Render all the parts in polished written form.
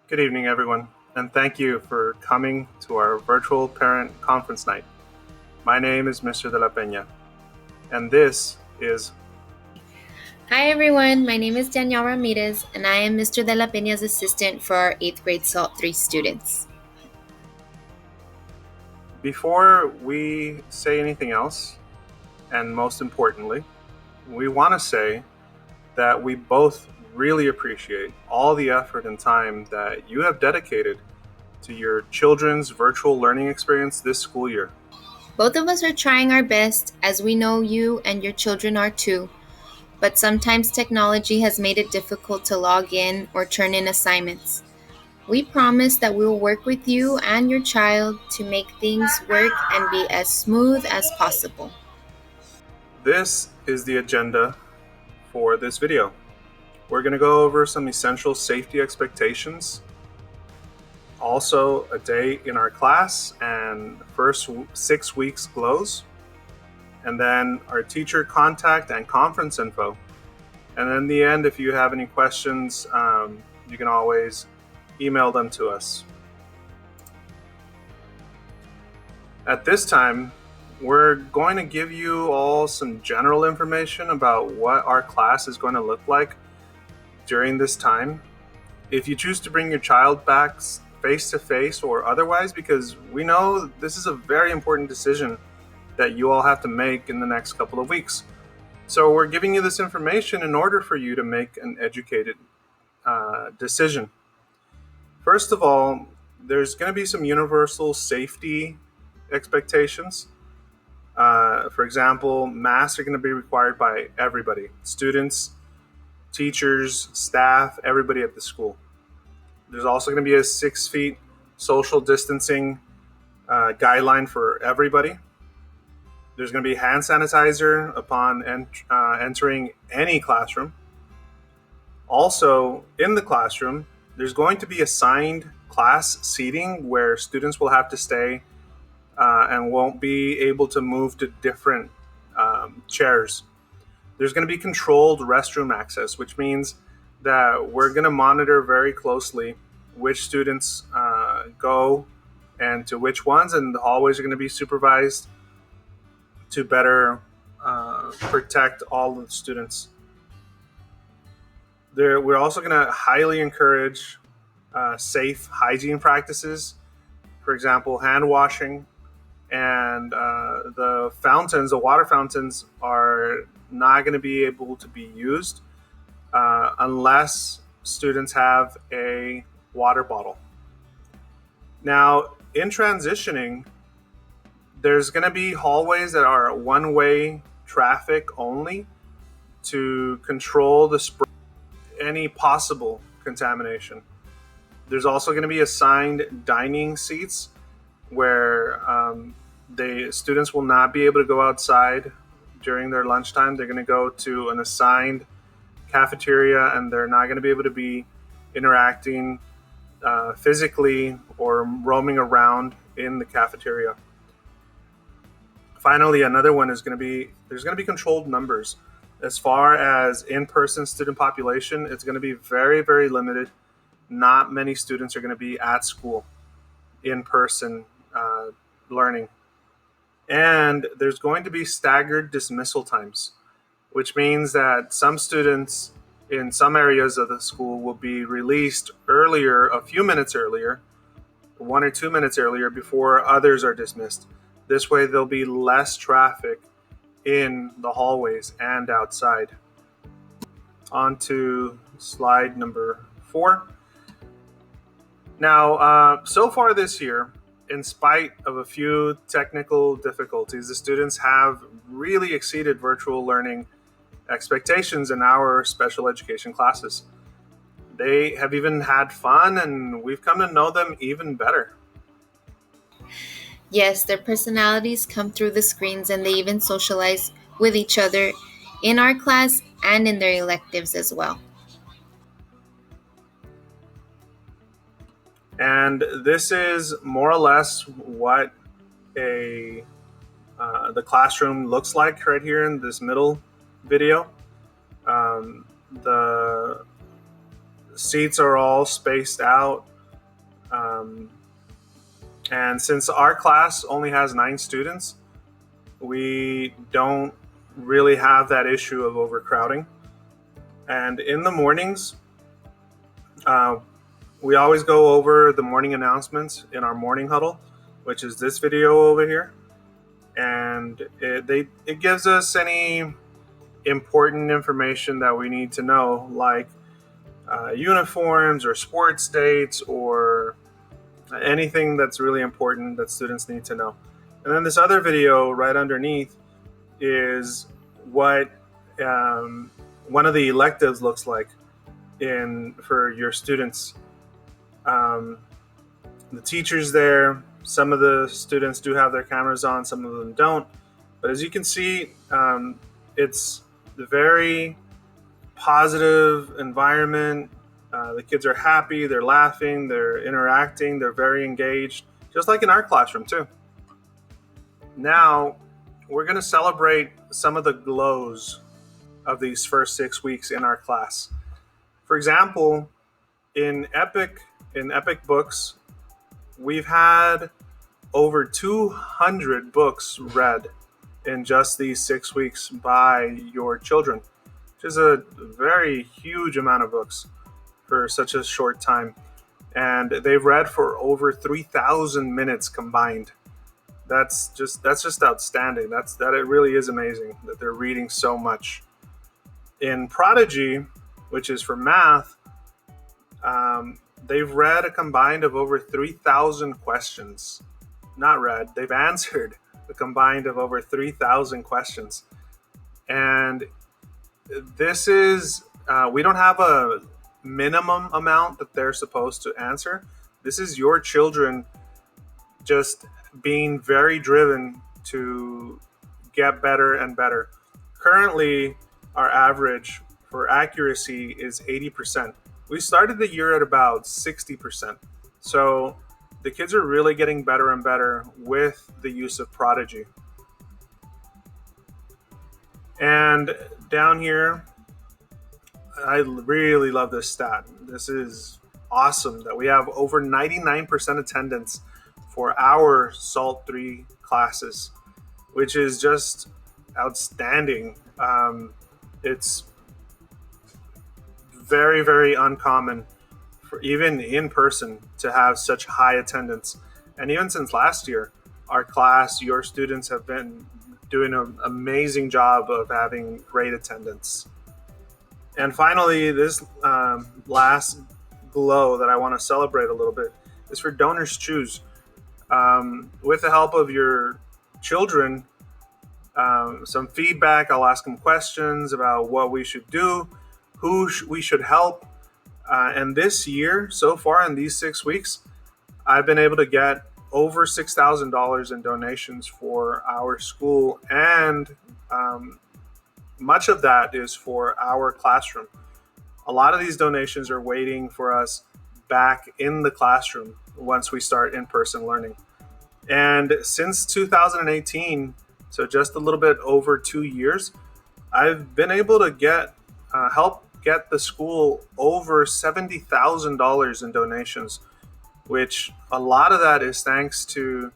Good evening, everyone, and thank you for coming to our virtual parent conference night. My name is Mr. De La Peña, and this is Hi everyone, my name is Danielle Ramirez and I am Mr. De La Peña's assistant for our 8th grade SALT3 students. Before we say anything else, and most importantly, we want to say that we both really appreciate all the effort and time that you have dedicated to your children's virtual learning experience this school year. Both of us are trying our best as we know you and your children are too, but sometimes technology has made it difficult to log in or turn in assignments. We promise that we will work with you and your child to make things work and be as smooth as possible. This is the agenda for this video. We're going to go over some essential safety expectations, also a day in our class and first 6 weeks glows, and then our teacher contact and conference info. And then in the end, if you have any questions, you can always email them to us. At this time, we're going to give you all some general information about what our class is going to look like during this time. If you choose to bring your child back face to face or otherwise, because we know this is a very important decision that you all have to make in the next couple of weeks. So we're giving you this information in order for you to make an educated decision. First of all, there's going to be some universal safety expectations. For example, masks are going to be required by everybody: students, teachers, staff, everybody at the school. There's also going to be a 6 feet social distancing guideline for everybody. There's going to be hand sanitizer upon entering any classroom. Also, in the classroom, there's going to be assigned class seating where students will have to stay and won't be able to move to different chairs. There's going to be controlled restroom access, which means that we're going to monitor very closely which students go and to which ones, and the hallways are going to be supervised to better protect all of the students. We're also going to highly encourage safe hygiene practices. For example, hand washing, and the water fountains are not going to be able to be used unless students have a water bottle. Now, in transitioning, there's going to be hallways that are one-way traffic only to control the spread of any possible contamination. There's also going to be assigned dining seats where the students will not be able to go outside during their lunchtime. They're going to go to an assigned cafeteria, and they're not going to be able to be interacting physically or roaming around in the cafeteria. Finally, another one is going to be there's going to be controlled numbers. As far as in-person student population, it's going to be very, very limited. Not many students are going to be at school in person learning. And there's going to be staggered dismissal times, which means that some students in some areas of the school will be released earlier, a few minutes earlier, 1 or 2 minutes earlier before others are dismissed. This way there'll be less traffic in the hallways and outside. On to slide number 4. Now, so far this year, in spite of a few technical difficulties, the students have really exceeded virtual learning expectations in our special education classes. They have even had fun, and we've come to know them even better. Yes, their personalities come through the screens and they even socialize with each other in our class and in their electives as well. And this is more or less what the classroom looks like right here in this middle video. The seats are all spaced out. And since our class only has 9 students, we don't really have that issue of overcrowding. And in the mornings, uh, we always go over the morning announcements in our morning huddle, which is this video over here. And it gives us any important information that we need to know, like uniforms or sports dates or anything that's really important that students need to know. And then this other video right underneath is what one of the electives looks like for your students. The teachers there, some of the students do have their cameras on, some of them don't. But as you can see, it's a very positive environment. The kids are happy, they're laughing, they're interacting, they're very engaged, just like in our classroom too. Now, we're going to celebrate some of the glows of these first 6 weeks in our class. For example, in Epic Books, we've had over 200 books read in just these 6 weeks by your children, which is a very huge amount of books for such a short time. And they've read for over 3,000 minutes combined. That's just outstanding. That it really is amazing that they're reading so much. In Prodigy, which is for math, they've read a combined of over 3,000 questions. Not read, they've answered a combined of over 3,000 questions. And this is, we don't have a minimum amount that they're supposed to answer. This is your children just being very driven to get better and better. Currently, our average for accuracy is 80%. We started the year at about 60%. So the kids are really getting better and better with the use of Prodigy. And down here, I really love this stat. This is awesome that we have over 99% attendance for our SSALT3 classes, which is just outstanding. It's very, very uncommon for even in person to have such high attendance. And even since last year, our class, your students have been doing an amazing job of having great attendance. And finally, this last glow that I want to celebrate a little bit is for Donors Choose. With the help of your children, some feedback, I'll ask them questions about what we should do, who we should help. And this year, so far in these 6 weeks, I've been able to get over $6,000 in donations for our school, and much of that is for our classroom. A lot of these donations are waiting for us back in the classroom once we start in-person learning. And since 2018, so just a little bit over 2 years, I've been able to help get the school over $70,000 in donations, which a lot of that is thanks to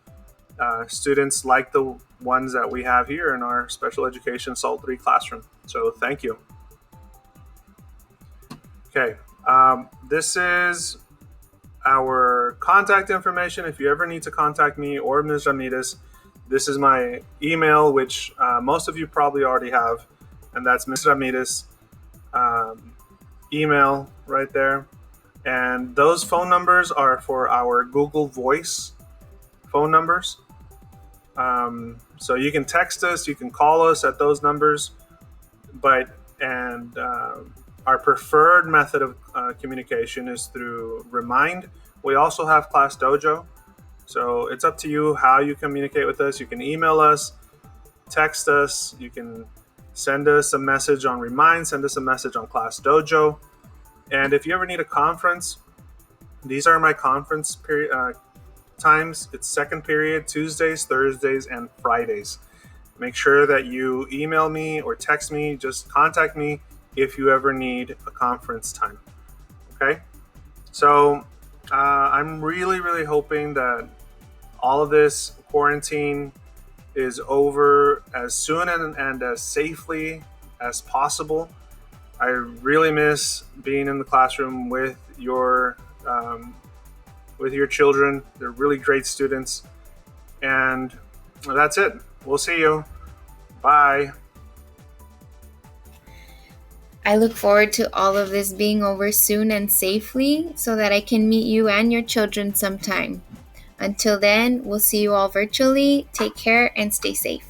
students like the ones that we have here in our special education SSALT3 classroom. So thank you. Okay, this is our contact information. If you ever need to contact me or Ms. Ramirez, this is my email, which most of you probably already have, and that's Ms. Ramirez email right there. And those phone numbers are for our Google Voice phone numbers. So you can text us, you can call us at those numbers, our preferred method of communication is through Remind. We also have Class Dojo, so it's up to you how you communicate with us. You can email us, text us, you can send us a message on Remind, send us a message on Class Dojo. And if you ever need a conference, these are my conference times. It's second period, Tuesdays, Thursdays, and Fridays. Make sure that you email me or text me. Just contact me if you ever need a conference time. Okay? So I I'm really, really hoping that all of this quarantine is over as soon and as safely as possible. I really miss being in the classroom um, with your children. They're really great students, and that's it. We'll see you. Bye. I look forward to all of this being over soon and safely so that I can meet you and your children sometime. Until then, we'll see you all virtually. Take care and stay safe.